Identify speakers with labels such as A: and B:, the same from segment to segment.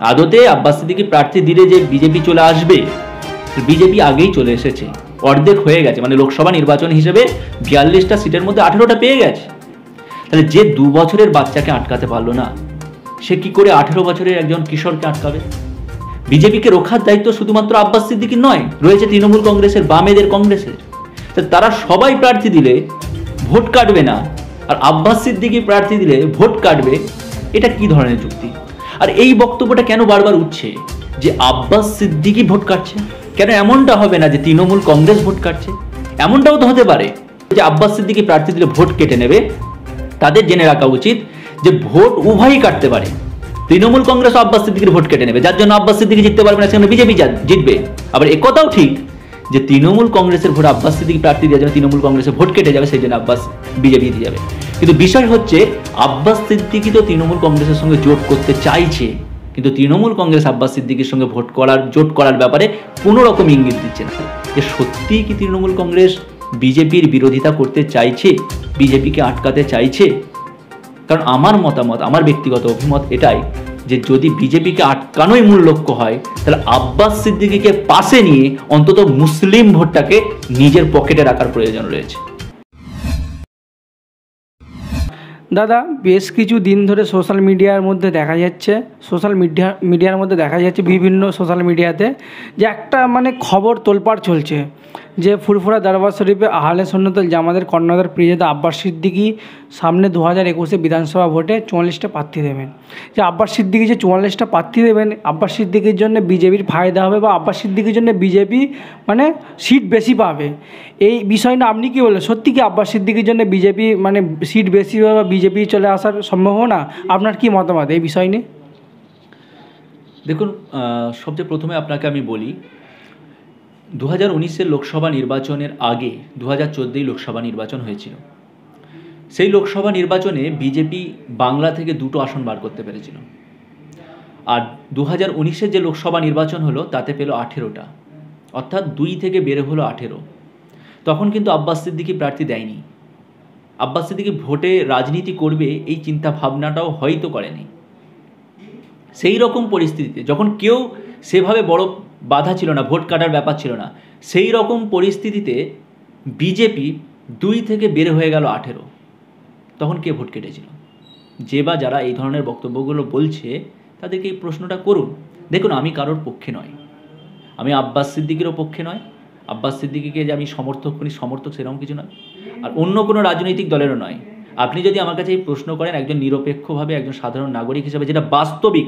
A: আদতে আব্বাস সিদ্দিকী প্রার্থী দিলে যে বিজেপি চলে আসবে, বিজেপি আগেই চলে এসেছে, অর্ধেক হয়ে গেছে। মানে লোকসভা নির্বাচন হিসেবে 42টা সিটের মধ্যে 18টা পেয়ে গেছে। তাহলে যে 2 বছরের বাচ্চাকে আটকাতে পারলো না, সে কি করে 18 বছরের একজন কিশোরকে আটকাবে? বিজেপিকে রক্ষার দায়িত্ব শুধুমাত্র আব্বাস সিদ্দিকীর নয়, রয়েছে তৃণমূল কংগ্রেসের, বামেদের, কংগ্রেসের। তারা সবাই প্রার্থী দিলে ভোট কাটবে না, আর আব্বাস সিদ্দিকী প্রার্থী দিলে ভোট কাটবে। এটা কি ধরনের যুক্তি? আর এই বক্তব্যটা কেন বারবার উঠছে যে আব্বাস সিদ্দিকী ভোট কাটছে? কেন এমনটা হবে না যে তৃণমূল কংগ্রেস ভোট কাটছে? এমনটাও তো হতে পারে যে আব্বাস সিদ্দিকী প্রার্থী দিলে ভোট কেটে নেবে। তাদের জেনে রাখা উচিত যে ভোট উভয়ই কাটতে পারে। তৃণমূল কংগ্রেস আব্বাস সিদ্দিকীর ভোট কেটে নেবে, যার জন্য আব্বাস সিদ্দিকী জিততে পারবে না, সেখানে বিজেপি জিতবে। আবার একথাও ঠিক যে তৃণমূল কংগ্রেসের ভোট আব্বাস সিদ্দিকী প্রার্থী দেওয়ার জন্য তৃণমূল কংগ্রেসের ভোট কেটে যাবে, সেই জন্য আব্বাস বিজেপি জিতে যাবে। কিন্তু বিষয় হচ্ছে আব্বাস সিদ্দিকী তো তৃণমূল কংগ্রেসের সঙ্গে জোট করতে চাইছে, কিন্তু তৃণমূল কংগ্রেস আব্বাস সিদ্দিকীর সঙ্গে জোট করার ব্যাপারে কোনো রকম ইঙ্গিত দিচ্ছে না। যে সত্যিই কি তৃণমূল কংগ্রেস বিজেপির বিরোধিতা করতে চাইছে, বিজেপিকে আটকাতে চাইছে? কারণ আমার মতামত, আমার ব্যক্তিগত অভিমত এটাই যে যদি বিজেপিকে আটকানোই মূল লক্ষ্য হয়, তাহলে আব্বাস সিদ্দিকীকে পাশে নিয়ে অন্তত মুসলিম ভোটটাকে নিজের পকেটে রাখার প্রয়োজন রয়েছে।
B: দাদা, বেশ কিছু দিন ধরে সোশ্যাল মিডিয়ার মধ্যে দেখা যাচ্ছে, বিভিন্ন সোশ্যাল মিডিয়াতে যে একটা খবর তোলপাড় চলছে যে ফুরফুরা দরবার শরীফে আহলে সুন্নাতুল জামাতের কর্ণধার পীরজাদা আব্বাস সিদ্দিকী সামনে 2021 বিধানসভা ভোটে 44টা প্রার্থী দেবেন। যে আব্বাস সিদ্দিকী যে 44টা প্রার্থী দেবেন, আব্বাস সিদ্দিকীর জন্য বিজেপির ফায়দা হবে বা আব্বাস সিদ্দিকীর জন্য বিজেপি সিট বেশি পাবে। এই বিষয় না আপনি কি বলেন? সত্যি কি আব্বাস সিদ্দিকীর জন্য বিজেপি সিট বেশি হবে বা বিজেপি চলে আসার সম্ভাবনা? আপনার কি মতামত এই বিষয় নিয়ে?
A: দেখুন, সবচেয়ে প্রথমে আপনাকে আমি বলি, 2019-এর লোকসভা নির্বাচনের আগে 2014 লোকসভা নির্বাচন হয়েছিল। সেই লোকসভা নির্বাচনে বিজেপি বাংলা থেকে 2টো আসন বার করতে পেরেছিল। আর 2019-এর যে লোকসভা নির্বাচন হলো তাতে পেল 18টা, অর্থাৎ 2 থেকে বের হলো 18। তখন কিন্তু আব্বাস সিদ্দিকী প্রার্থী দেয়নি। আব্বাস সিদ্দিকী ভোটে রাজনীতি করবে এই চিন্তা ভাবনাটাও হয়তো করেনি। সেই রকম পরিস্থিতিতে যখন কেউ সেভাবে বড় বাধা ছিল না, ভোট কাটার ব্যাপার ছিল না, সেই রকম পরিস্থিতিতে বিজেপি 2 থেকে বের হয়ে গেল 18। তখন কে ভোট কেটেছিল? যে বা যারা এই ধরনের বক্তব্যগুলো বলছে তাদেরকে এই প্রশ্নটা করুন। দেখুন, আমি কারোর পক্ষে নয়, আমি আব্বাস সিদ্দিকীরও পক্ষে নয়, আব্বাস সিদ্দিকীকে যে আমি সমর্থক সেরকম কিছু নয়, আর অন্য কোনো রাজনৈতিক দলেরও নয়। আপনি যদি আমার কাছে এই প্রশ্ন করেন একজন নিরপেক্ষভাবে, একজন সাধারণ নাগরিক হিসেবে, যেটা বাস্তবিক,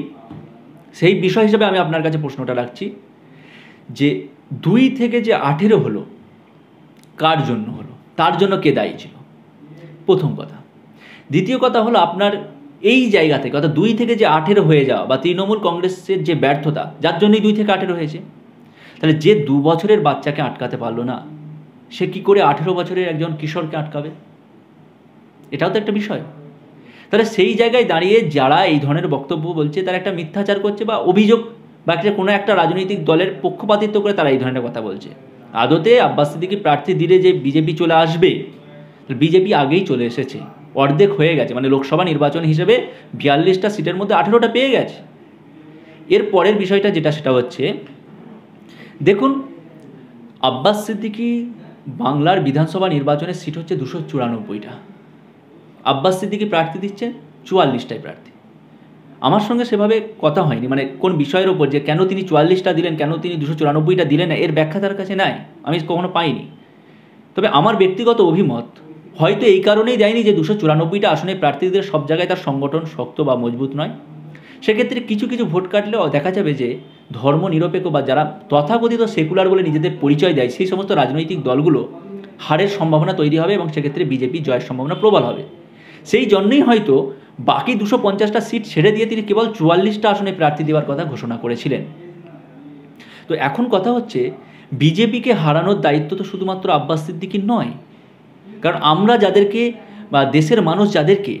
A: সেই বিষয় হিসেবে আমি আপনার কাছে প্রশ্নটা রাখছি যে 2 থেকে যে 18 হলো, কার জন্য হলো? তার জন্য কে দায়ী ছিল? প্রথম কথা। দ্বিতীয় কথা হলো, আপনার এই জায়গা থেকে অর্থাৎ 2 থেকে যে 18 হয়ে যাওয়া বা তৃণমূল কংগ্রেসের যে ব্যর্থতা, যার জন্যই 2 থেকে 18 হয়েছে। তাহলে যে 2 বছরের বাচ্চাকে আটকাতে পারলো না, সে কি করে 18 বছরের একজন কিশোরকে আটকাবে? এটাও তো একটা বিষয়। তাহলে সেই জায়গায় দাঁড়িয়ে যারা এই ধরনের বক্তব্য বলছে, তারা একটা মিথ্যাচার করছে বা অভিযোগ বা কোনো একটা রাজনৈতিক দলের পক্ষপাতিত্ব করে তারা এই ধরনের কথা বলছে। আদতে আব্বাস সিদ্দিকী প্রার্থী দিলে যে বিজেপি চলে আসবে, বিজেপি আগেই চলে এসেছে, অর্ধেক হয়ে গেছে। মানে লোকসভা নির্বাচন হিসেবে 42টা সিটের মধ্যে 18টা পেয়ে গেছে। এর পরের বিষয়টা যেটা, সেটা হচ্ছে, দেখুন, আব্বাস সিদ্দিকী বাংলার বিধানসভা নির্বাচনের সিট হচ্ছে 294টা, আব্বাস সিদ্দিকী প্রার্থী দিচ্ছেন 44টাই প্রার্থী। আমার সঙ্গে সেভাবে কথা হয়নি, কোন বিষয়ের ওপর যে কেন তিনি 44টা দিলেন, কেন তিনি 294টা দিলেন না, এর ব্যাখ্যা তার কাছে নাই, আমি কখনো পাইনি। তবে আমার ব্যক্তিগত অভিমত, হয়তো এই কারণেই দেয়নি যে 294টা আসনে প্রার্থীদের সব জায়গায় তার সংগঠন শক্ত বা মজবুত নয়। সেক্ষেত্রে কিছু কিছু ভোট কাটলেও দেখা যাবে যে ধর্ম নিরপেক্ষ বা যারা তথাকথিত সেকুলার বলে নিজেদের পরিচয় দেয়, সেই সমস্ত রাজনৈতিক দলগুলো হারের সম্ভাবনা তৈরি হবে এবং সেক্ষেত্রে বিজেপি জয়ের সম্ভাবনা প্রবল হবে। সেই জন্যই হয়তো বাকি 250টা সিট ছেড়ে দিয়ে তিনি কেবল 44টা আসনে প্রার্থী দেওয়ার কথা ঘোষণা করেছিলেন। তো এখন কথা হচ্ছে, বিজেপিকে হারানোর দায়িত্ব তো শুধুমাত্র আব্বাস সিদ্দিকীর নয়। কারণ আমরা যাদেরকে বা দেশের মানুষ যাদেরকে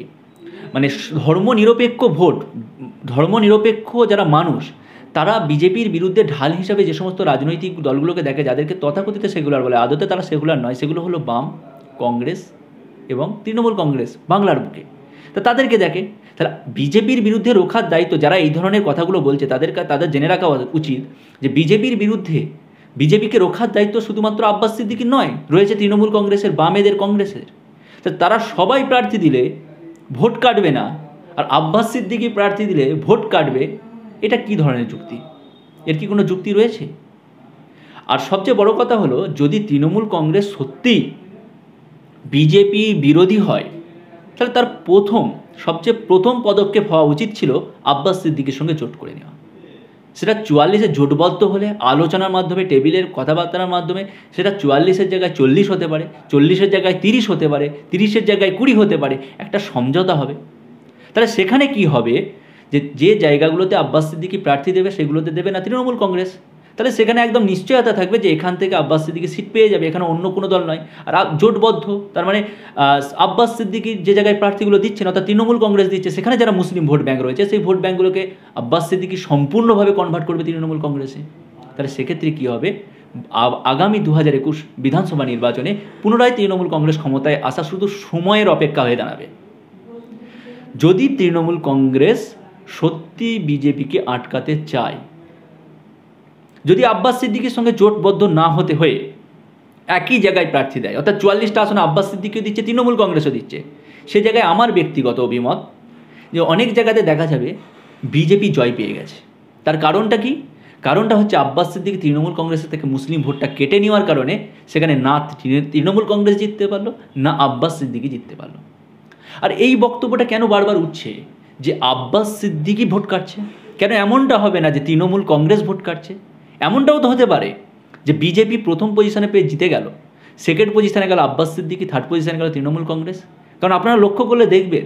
A: ধর্মনিরপেক্ষ যারা মানুষ, তারা বিজেপির বিরুদ্ধে ঢাল হিসাবে যে সমস্ত রাজনৈতিক দলগুলোকে দেখে, যাদেরকে তথাকথিত সেকুলার বলে, আদতে তারা সেকুলার নয়, সেগুলো হলো বাম, কংগ্রেস এবং তৃণমূল কংগ্রেস বাংলার বুকে। তা তাদেরকে দেখে, তাহলে বিজেপির বিরুদ্ধে রোখার দায়িত্ব যারা এই ধরনের কথাগুলো বলছে তাদের জেনে রাখা উচিত যে বিজেপির বিরুদ্ধে বিজেপিকে রোখার দায়িত্ব শুধুমাত্র আব্বাস সিদ্দিকীর নয়, রয়েছে তৃণমূল কংগ্রেসের, বামেদের, কংগ্রেসের। তারা সবাই প্রার্থী দিলে ভোট কাটবে না, আর আব্বাস সিদ্দিকী প্রার্থী দিলে ভোট কাটবে, এটা কি ধরনের যুক্তি? এর কি কোনো যুক্তি রয়েছে? আর সবচেয়ে বড় কথা হলো, যদি তৃণমূল কংগ্রেস সত্যি বিজেপি বিরোধী হয়, তাহলে তার সবচেয়ে প্রথম পদক্ষেপ হওয়া উচিত ছিল আব্বাস সিদ্দিকীর সঙ্গে জোট করে নেওয়া। সেটা 44-এ জোটবদ্ধ হলে, আলোচনার মাধ্যমে, টেবিলের কথাবার্তার মাধ্যমে সেটা 44-এর জায়গায় 40 হতে পারে, 40-এর জায়গায় 30 হতে পারে, 30-এর জায়গায় 20 হতে পারে, একটা সমঝোতা হবে। তাহলে সেখানে কি হবে, যে জায়গাগুলোতে আব্বাস সিদ্দিকী প্রার্থী দেবে সেগুলোতে দেবে না তৃণমূল কংগ্রেস। তাহলে সেখানে একদম নিশ্চয়তা থাকবে যে এখান থেকে আব্বাস সিদ্দিকী সিট পেয়ে যাবে, এখানে অন্য কোনো দল নয়। আর জোটবদ্ধ, তার মানে আব্বাস সিদ্দিকী যে জায়গায় প্রার্থীগুলো দিচ্ছে না, অর্থাৎ তৃণমূল কংগ্রেস দিচ্ছে, সেখানে যারা মুসলিম ভোট ব্যাঙ্ক রয়েছে সেই ভোট ব্যাঙ্কগুলোকে আব্বাস সিদ্দিকী সম্পূর্ণভাবে কনভার্ট করবে তৃণমূল কংগ্রেসে। তাহলে সেক্ষেত্রে কী হবে, আগামী 2021 বিধানসভা নির্বাচনে পুনরায় তৃণমূল কংগ্রেস ক্ষমতায় আসা শুধু সময়ের অপেক্ষা হয়ে দাঁড়াবে। যদি তৃণমূল কংগ্রেস সত্যি বিজেপিকে আটকাতে চায়, যদি আব্বাস সিদ্দিকীর সঙ্গে জোটবদ্ধ না হতে হয়ে একই জায়গায় প্রার্থী দেয়, অর্থাৎ 44টা আসনে আব্বাস সিদ্দিকীও দিচ্ছে, তৃণমূল কংগ্রেসও দিচ্ছে, সে জায়গায় আমার ব্যক্তিগত অভিমত যে অনেক জায়গাতে দেখা যাবে বিজেপি জয় পেয়ে গেছে। তার কারণটা কি? কারণটা হচ্ছে আব্বাস সিদ্দিকী তৃণমূল কংগ্রেসের থেকে মুসলিম ভোটটা কেটে নেওয়ার কারণে সেখানে না তৃণমূল কংগ্রেস জিততে পারলো, না আব্বাস সিদ্দিকী জিততে পারলো। আর এই বক্তব্যটা কেন বারবার উঠছে যে আব্বাস সিদ্দিকী ভোট কাটছে? কেন এমনটা হবে না যে তৃণমূল কংগ্রেস ভোট কাটছে? এমনটাও তো হতে পারে যে বিজেপি প্রথম পজিশনে পেয়ে জিতে গেল, সেকেন্ড পজিশনে গেল আব্বাস সিদ্দিকী, থার্ড পজিশনে গেল তৃণমূল কংগ্রেস। কারণ আপনারা লক্ষ্য করলে দেখবেন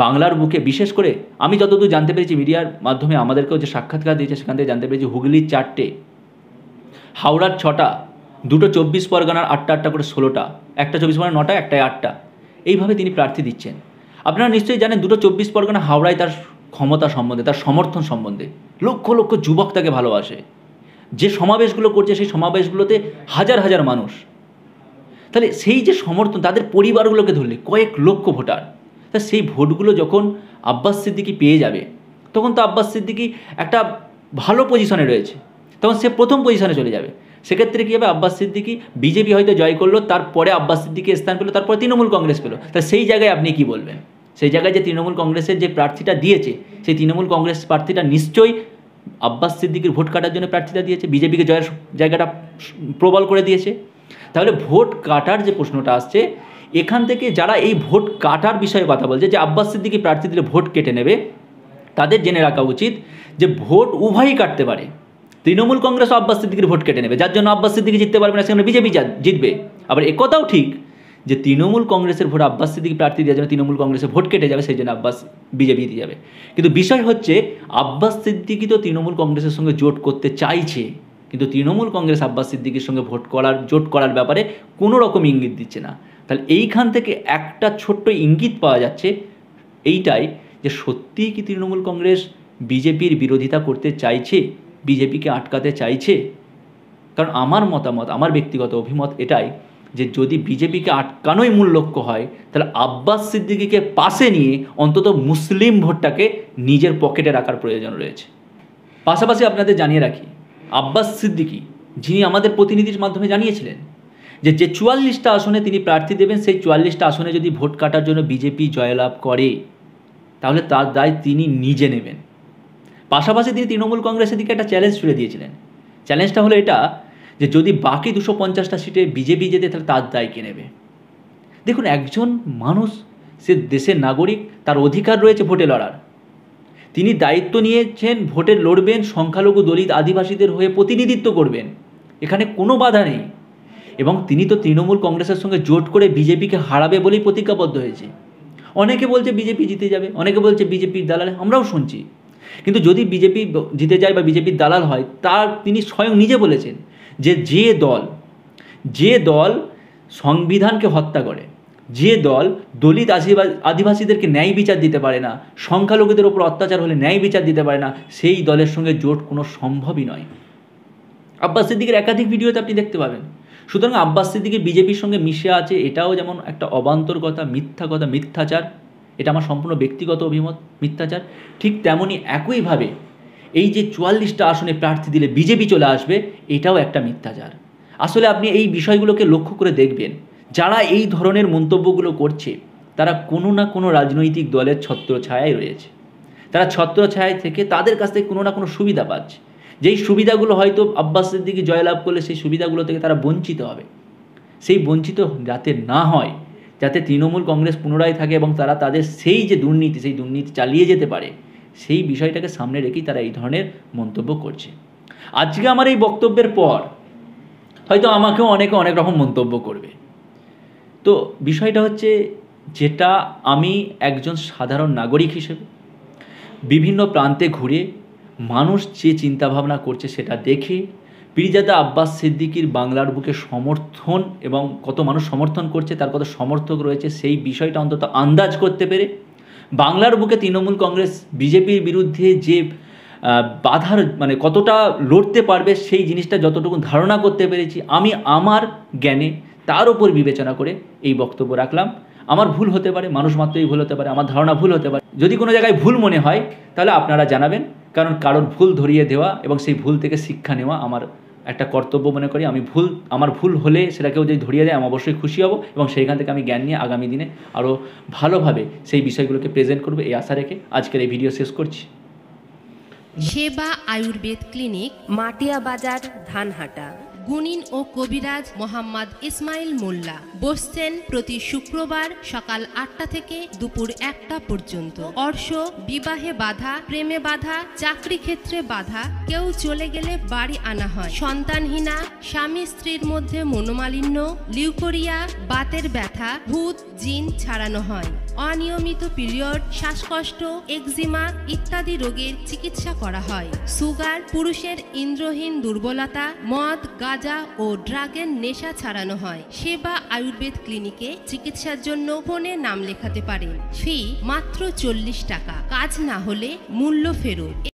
A: বাংলার বুকে, বিশেষ করে আমি যতদূর জানতে পেরেছি মিডিয়ার মাধ্যমে আমাদেরকেও যে সাক্ষাৎকার দিয়েছে সেখান থেকে জানতে পেরেছি, হুগলির 4টে, হাওড়ার 6টা, 2টো 24 পরগনার 8টা করে 16টা, একটা 24 পরগনা 9টা, একটায় 8টা, এইভাবে তিনি প্রার্থী দিচ্ছেন। আপনারা নিশ্চয়ই জানেন 2টো 24 পরগনা হাওড়ায় তার ক্ষমতা সম্বন্ধে, তার সমর্থন সম্বন্ধে লক্ষ লক্ষ যুবক তাকে ভালোবাসে। যে সমাবেশগুলো করছে সেই সমাবেশগুলোতে হাজার হাজার মানুষ। তাহলে সেই যে সমর্থন, তাদের পরিবারগুলোকে ধরলে কয়েক লক্ষ ভোটার, তা সেই ভোটগুলো যখন আব্বাস সিদ্দিকী পেয়ে যাবে, তখন তো আব্বাস সিদ্দিকী একটা ভালো পজিশনে রয়েছে, তখন সে প্রথম পজিশনে চলে যাবে। সেক্ষেত্রে কী হবে, আব্বাস সিদ্দিকী, বিজেপি হয়তো জয় করলো, তারপরে আব্বাস সিদ্দিকী স্থান পেলো, তারপরে তৃণমূল কংগ্রেস পেলো। তা সেই জায়গায় আপনি কি বলবেন? সেই জায়গায় যে তৃণমূল কংগ্রেসের যে প্রার্থীটা দিয়েছে, সেই তৃণমূল কংগ্রেস প্রার্থীটা নিশ্চয়ই আব্বাস সিদ্দিকীর ভোট কাটার জন্য প্রার্থীতা দিয়েছে, বিজেপিকে জয়ের জায়গাটা প্রবল করে দিয়েছে। তাহলে ভোট কাটার যে প্রশ্নটা আসছে, এখান থেকে যারা এই ভোট কাটার বিষয়ে কথা বলছে, যে আব্বাস সিদ্দিকী প্রার্থী দিলে ভোট কেটে নেবে, তাদের জেনে রাখা উচিত যে ভোট উভয়ই কাটতে পারে। তৃণমূল কংগ্রেস আব্বাস সিদ্দিকীর ভোট কেটে নেবে, যার জন্য আব্বাস সিদ্দিকী জিততে পারবে না, সেখানে বিজেপি জিতবে। আবার একথাও ঠিক যে তৃণমূল কংগ্রেসের ভোট আব্বাস সিদ্দিকী প্রার্থী দেওয়ার জন্য তৃণমূল কংগ্রেসের ভোট কেটে যাবে, সেই জন্য বিজেপি দিয়ে যাবে। কিন্তু বিষয় হচ্ছে আব্বাস সিদ্দিকী তো তৃণমূল কংগ্রেসের সঙ্গে জোট করতে চাইছে, কিন্তু তৃণমূল কংগ্রেস আব্বাস সিদ্দিকীর সঙ্গে জোট করার ব্যাপারে কোনো রকম ইঙ্গিত দিচ্ছে না। তাহলে এইখান থেকে একটা ছোট্ট ইঙ্গিত পাওয়া যাচ্ছে এইটাই, যে সত্যিই কি তৃণমূল কংগ্রেস বিজেপির বিরোধিতা করতে চাইছে, বিজেপিকে আটকাতে চাইছে? কারণ আমার মতামত, আমার ব্যক্তিগত অভিমত এটাই, যে যদি বিজেপিকে আটকানোই মূল লক্ষ্য হয়, তাহলে আব্বাস সিদ্দিকীকে পাশে নিয়ে অন্তত মুসলিম ভোটটাকে নিজের পকেটে রাখার প্রয়োজন রয়েছে। পাশাপাশি আপনাদের জানিয়ে রাখি, আব্বাস সিদ্দিকী যিনি আমাদের প্রতিনিধির মাধ্যমে জানিয়েছিলেন যে 44টা আসনে তিনি প্রার্থী দেবেন, সেই 44টা আসনে যদি ভোট কাটার জন্য বিজেপি জয়লাভ করে, তাহলে তার দায় তিনি নিজে নেবেন। পাশাপাশি তিনি তৃণমূল কংগ্রেসের দিকে একটা চ্যালেঞ্জ ছুড়ে দিয়েছিলেন। চ্যালেঞ্জটা হলো এটা, যে যদি বাকি 250টা সিটে বিজেপি জেতে, তাহলে তার দায় কে নেবে? দেখুন, একজন মানুষ, সে দেশের নাগরিক, তার অধিকার রয়েছে ভোটে লড়ার। তিনি দায়িত্ব নিয়েছেন, ভোটে লড়বেন, সংখ্যালঘু, দলিত, আদিবাসীদের হয়ে প্রতিনিধিত্ব করবেন, এখানে কোনো বাধা নেই। এবং তিনি তো তৃণমূল কংগ্রেসের সঙ্গে জোট করে বিজেপিকে হারাবে বলেই প্রতিজ্ঞাবদ্ধ হয়েছে। অনেকে বলছে বিজেপি জিতে যাবে, অনেকে বলছে বিজেপির দালাল, আমরাও শুনছি। কিন্তু যদি বিজেপি জিতে যায় বা বিজেপির দালাল হয়, তিনি স্বয়ং নিজে বলেছেন যে দল সংবিধানকে হত্যা করে, যে দল দলিত আদিবাসীদেরকে ন্যায় বিচার দিতে পারে না, সংখ্যালঘুদের ওপর অত্যাচার হলে ন্যায় বিচার দিতে পারে না, সেই দলের সঙ্গে জোট কোনো সম্ভবই নয়। আব্বাস সিদ্দিকীর একাধিক ভিডিওতে আপনি দেখতে পাবেন। সুতরাং আব্বাস সিদ্দিকী বিজেপির সঙ্গে মিশে আছে, এটাও যেমন একটা অবান্তর কথা, মিথ্যা কথা, মিথ্যাচার, এটা আমার সম্পূর্ণ ব্যক্তিগত অভিমত, মিথ্যাচার। ঠিক তেমনই একইভাবে এই যে 44টা আসনে প্রার্থী দিলে বিজেপি চলে আসবে, এটাও একটা মিথ্যাচার। আসলে আপনি এই বিষয়গুলোকে লক্ষ্য করে দেখবেন, যারা এই ধরনের মন্তব্যগুলো করছে তারা কোনো না কোনো রাজনৈতিক দলের ছত্রছায়ায় রয়েছে। তারা ছত্রছায়ায় থেকে তাদের কাছ থেকে কোনো না কোনো সুবিধা পাচ্ছে, যেই সুবিধাগুলো হয়তো আব্বাস সিদ্দিকী জয়লাভ করলে সেই সুবিধাগুলো থেকে তারা বঞ্চিত হবে। সেই বঞ্চিত যাতে না হয়, যাতে তৃণমূল কংগ্রেস পুনরায় থাকে এবং তারা তাদের সেই যে দুর্নীতি, সেই দুর্নীতি চালিয়ে যেতে পারে, সেই বিষয়টাকে সামনে রেখেই তারা এই ধরনের মন্তব্য করছে। আজকে আমার এই বক্তব্যের পর হয়তো আমাকেও অনেকে অনেক রকম মন্তব্য করবে। তো বিষয়টা হচ্ছে, যেটা আমি একজন সাধারণ নাগরিক হিসেবে বিভিন্ন প্রান্তে ঘুরে মানুষ যে চিন্তাভাবনা করছে সেটা দেখে, পীরজাদা আব্বাস সিদ্দিকীর বাংলার বুকে সমর্থন এবং কত মানুষ সমর্থন করছে, তার কত সমর্থক রয়েছে, সেই বিষয়টা অন্তত আন্দাজ করতে পেরে, বাংলার বুকে তৃণমূল কংগ্রেস বিজেপির বিরুদ্ধে যে বাধার মানে কতটা লড়তে পারবে সেই জিনিসটা যতটুকু ধারণা করতে পেরেছি, আমি আমার জ্ঞানে তার উপর বিবেচনা করে এই বক্তব্য রাখলাম। আমার ভুল হতে পারে, মানুষ মাত্রই ভুল হতে পারে, আমার ধারণা ভুল হতে পারে। যদি কোনো জায়গায় ভুল মনে হয় তাহলে আপনারা জানাবেন, কারণ কারোর ভুল ধরিয়ে দেওয়া এবং সেই ভুল থেকে শিক্ষা নেওয়া আমার একটা কর্তব্য মনে করি। আমার ভুল হলে সেটা কেউ যদি ধরিয়ে দেয় আমি অবশ্যই খুশি হব এবং সেইখান থেকে আমি জ্ঞান নিয়ে আগামী দিনে আরও ভালোভাবে সেই বিষয়গুলোকে প্রেজেন্ট করবো, এই আশা রেখে আজকের এই ভিডিও শেষ করছি।
C: সেবা আয়ুর্বেদ ক্লিনিক,
D: মাটিয়া বাজার, ধানহাটা।
C: গুণিন ও কবিরাজ মোহাম্মদ ইসমাইল মোল্লা। বসছেন প্রতি শুক্রবার সকাল 8টা থেকে দুপুর 1টা পর্যন্ত। অর্শ, বিবাহে বাধা, প্রেমে বাধা, চাকরি ক্ষেত্রে বাধা, কেউ চলে গেলে বাড়ি আনা হয়, সন্তানহীনা, স্বামী স্ত্রীর মধ্যে মনোমালিন্য, লিউকোরিয়া, বাতের ব্যথা, ভূত জিন ছাড়ানো হয়, অনিয়মিত পিরিয়ড, শ্বাসকষ্ট, এক্সিমা ইত্যাদি রোগের চিকিৎসা করা হয়, সুগার, পুরুষের ইন্দ্রহীন দুর্বলতা, মদ, গাঁজা ও ড্রাগের নেশা ছাড়ানো হয়। সেবা আয়ুর্বেদ ক্লিনিকে চিকিৎসার জন্য ফোনে নাম লেখাতে পারেন। ফি মাত্র 40 টাকা, কাজ না হলে মূল্য ফেরত।